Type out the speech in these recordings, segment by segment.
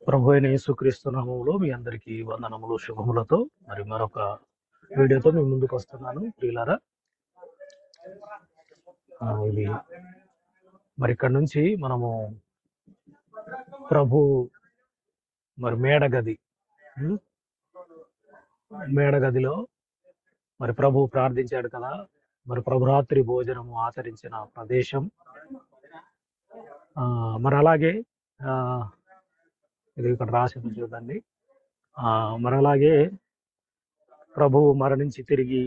ప్రభు అయిన యేసుక్రీస్తు నామములో మీ అందరికీ వందనములు శుభములతో మరి మరొక వీడియోతో మీ ముందుకు వస్తున్నాను ప్రియులారా. ఇది మరి ఇక్కడ నుంచి మనము ప్రభు మరి మేడగదిలో మరి ప్రభు ప్రార్థించాడు కదా, మరి ప్రభురాత్రి భోజనము ఆచరించిన ప్రదేశం. మరి అలాగే ఇది ఇక్కడ రాసింది చూడండి. మరి అలాగే ప్రభువు మరణించి తిరిగి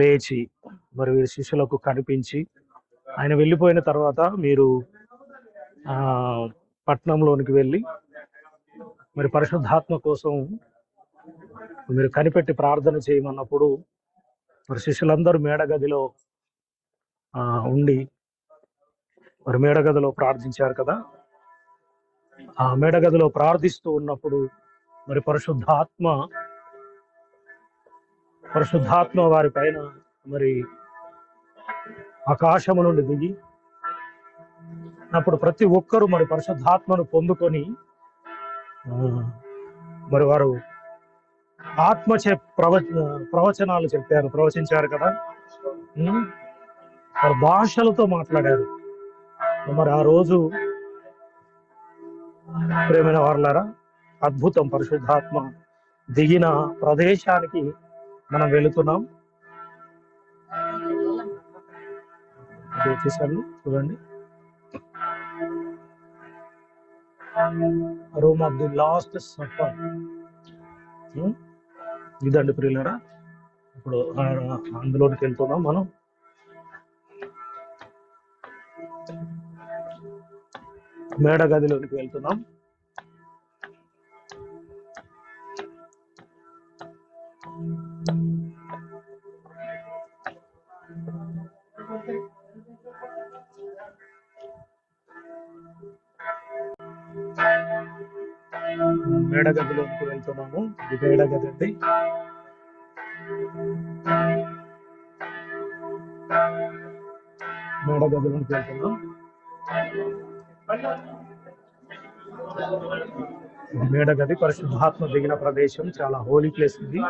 లేచి మరి శిష్యులకు కనిపించి ఆయన వెళ్ళిపోయిన తర్వాత మీరు పట్టణంలోనికి వెళ్ళి మరి పరిశుద్ధాత్మ కోసం మీరు కనిపెట్టి ప్రార్థన చేయమన్నప్పుడు మరి శిష్యులందరూ మేడగదిలో ఉండి మరి మేడగదిలో ప్రార్థించారు కదా. ఆ మేడగదిలో ప్రార్థిస్తూ ఉన్నప్పుడు మరి పరిశుద్ధాత్మ వారి పైన మరి ఆకాశము నుండి దిగి అప్పుడు ప్రతి ఒక్కరూ మరి పరిశుద్ధాత్మను పొందుకొని మరి వారు ఆత్మచే ప్రవచనాలు ప్రవచించారు కదా. వారు భాషలతో మాట్లాడారు. మరి ఆ రోజు ప్రేమైన వారలారా, అద్భుతం. పరిశుద్ధాత్మ దిగిన ప్రదేశానికి మనం వెళుతున్నాం. చూడండి, room of the last suffer. ఇదండి ప్రియులారా, ఇప్పుడు అందులోకి వెళ్తున్నాం. మనం మేడగదిలోనికి వెళ్తున్నాం. మేడగదిలోకి వెళ్తున్నాము. ఇది మేడగది అండి. మేడగదిలోకి వెళ్తున్నాం. మేడగది పరిశుద్ధాత్మ దిగిన ప్రదేశం, చాలా హోలీ ప్లేస్ ఇది.